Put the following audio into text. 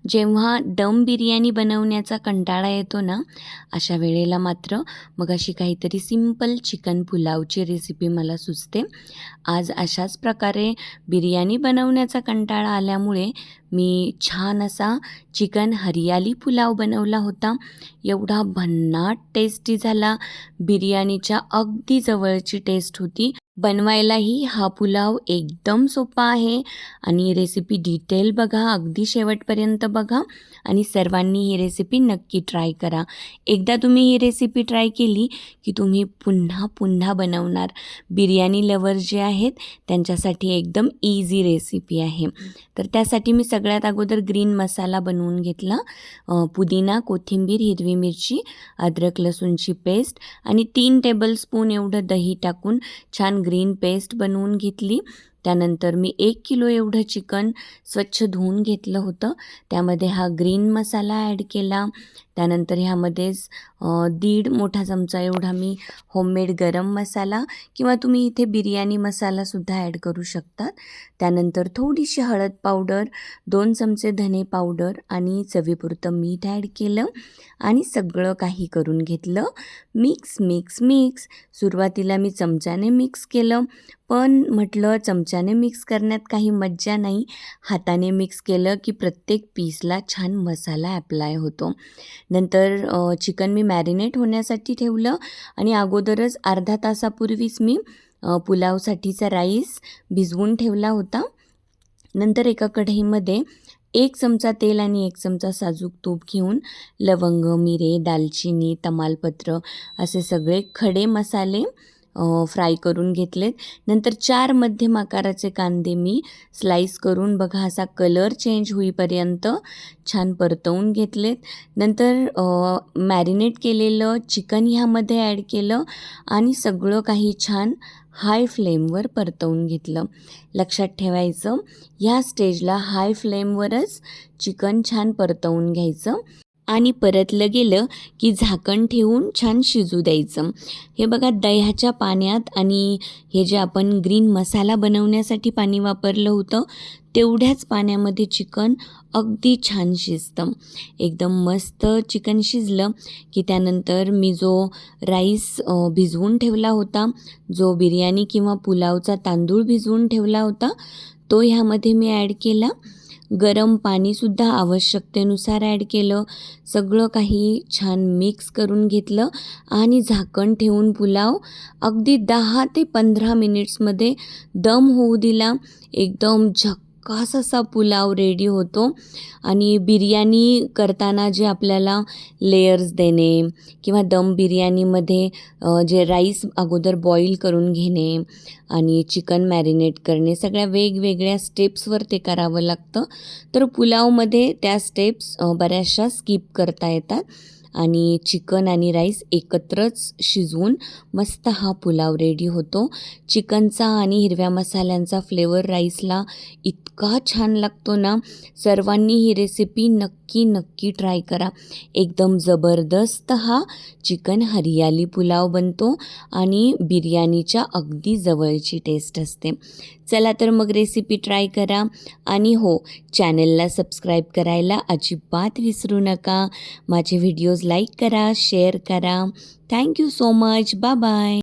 जेव्हा दम बिर्याणी बनवण्याचा कंटाळा येतो ना, अशा वेळेला मात्र मग अशी काहीतरी सिंपल चिकन पुलावची रेसिपी मला सुचते. आज अशाच प्रकारे बिर्याणी बनवण्याचा कंटाळा आल्यामुळे मी छान असा चिकन हरियाली पुलाव बनवला होता. एवढा भन्नाट टेस्टी झाला, बिर्याणीच्या अगदी जवळची टेस्ट होती. बनवायलाही हा पुलाव एकदम सोपा आहे आणि रेसिपी डिटेल बघा, अगदी शेवटपर्यंत बघा आणि सर्वांनी ही रेसिपी नक्की ट्राय करा. एकदा तुम्ही ही रेसिपी ट्राय केली की तुम्ही पुन्हा पुन्हा बनवणार. बिर्याणी लवर जे आहेत त्यांच्यासाठी एकदम इझी रेसिपी आहे. तर त्यासाठी मी सगळ्यात अगोदर ग्रीन मसाला बनवून घेतला. पुदिना, कोथिंबीर, हिरवी मिरची, अद्रक लसूणची पेस्ट आणि 3 टेबलस्पून एवढं दही टाकून छान ग्रीन पेस्ट बनवून घेतली. त्यानंतर मी 1 किलो एवढं चिकन स्वच्छ धुवून घेतलं होतं. त्यामध्ये हा ग्रीन मसाला ॲड केला. त्यानंतर ह्यामध्येच 1.5 मोठा चमचा एवढा मी होममेड गरम मसाला किंवा तुम्ही इथे बिर्याणी मसालासुद्धा ॲड करू शकतात. त्यानंतर थोडीशी हळद पावडर, 2 चमचे धने पावडर आणि चवीपुरतं मीठ ॲड केलं आणि सगळं काही करून घेतलं. मिक्स. सुरुवातीला मी चमच्याने मिक्स केलं, पण म्हटलं चमच्याने मिक्स करण्यात काही मज्जा नाही. हाताने मिक्स केलं की प्रत्येक पीसला छान मसाला ॲप्लाय होतो. नंतर चिकन मी मॅरिनेट होण्यासाठी ठेवलं आणि अगोदरच अर्धा तासापूर्वीच मी पुलावसाठीचा राईस भिजवून ठेवला होता. नंतर एका कढईमध्ये 1 चमचा तेल आणि 1 चमचा साजूक तूप घेऊन लवंग, मिरे, दालचिनी, तमालपत्र असे सगळे खडे मसाले फ्राय करून घेतलेत. नंतर 4 मध्यम आकाराचे कांदे मी स्लाईस करून बघा असा कलर चेंज होईपर्यंत छान परतवून घेतलेत. नंतर मॅरिनेट केलेलं चिकन ह्यामध्ये ॲड केलं आणि सगळं काही छान हाय फ्लेमवर परतवून घेतलं. लक्षात ठेवायचं, ह्या स्टेजला हाय फ्लेमवरच चिकन छान परतवून घ्यायचं आणि परतलं गेलं की झाकण ठेवून छान शिजू द्यायचं. हे बघा दह्याच्या पाण्यात आणि हे जे आपण ग्रीन मसाला बनवण्यासाठी पाणी वापरलं होतं तेवढ्याच पाण्यामध्ये चिकन अगदी छान शिजतं. एकदम मस्त चिकन शिजलं की त्यानंतर मी जो राईस भिजवून ठेवला होता, जो बिर्याणी किंवा पुलावचा तांदूळ भिजवून ठेवला होता, तो ह्यामध्ये मी ॲड केला. गरम पाणीसुद्धा आवश्यकतेनुसार ॲड केलं. सगळं काही छान मिक्स करून घेतलं आणि झाकण ठेवून पुलाव अगदी 10 ते 15 मिनिट्समध्ये दम होऊ दिला. एकदम झक्कास असा पुलाव रेडी होतो. आणि बिर्याणी करताना जे आपल्याला लेयर्स देणे किंवा दम बिर्याणीमध्ये जे राईस अगोदर बॉईल करून घेणे आणि चिकन मॅरिनेट करणे, सगळ्या वेगवेगळ्या स्टेप्सवर ते करावं लागतं. तर पुलावमध्ये त्या स्टेप्स बऱ्याचशा स्किप करता येतात आणि चिकन आणि राईस एकत्रच शिजवून मस्त हा पुलाव रेडी होतो. चिकनचा आणि हिरव्या मसाल्यांचा फ्लेवर राईसला इतका छान लागतो ना, सर्वांनी ही रेसिपी नक्की ट्राय करा. एकदम जबरदस्त हा चिकन हरियाली पुलाव बनतो आणि बिर्याणीच्या अगदी जवळची टेस्ट असते. चला तर मग रेसिपी ट्राय करा आणि हो, चॅनलला सबस्क्राईब करायला अजिबात विसरू नका. माझे व्हिडिओज लाईक करा, शेअर करा. Thank you so much. बाय.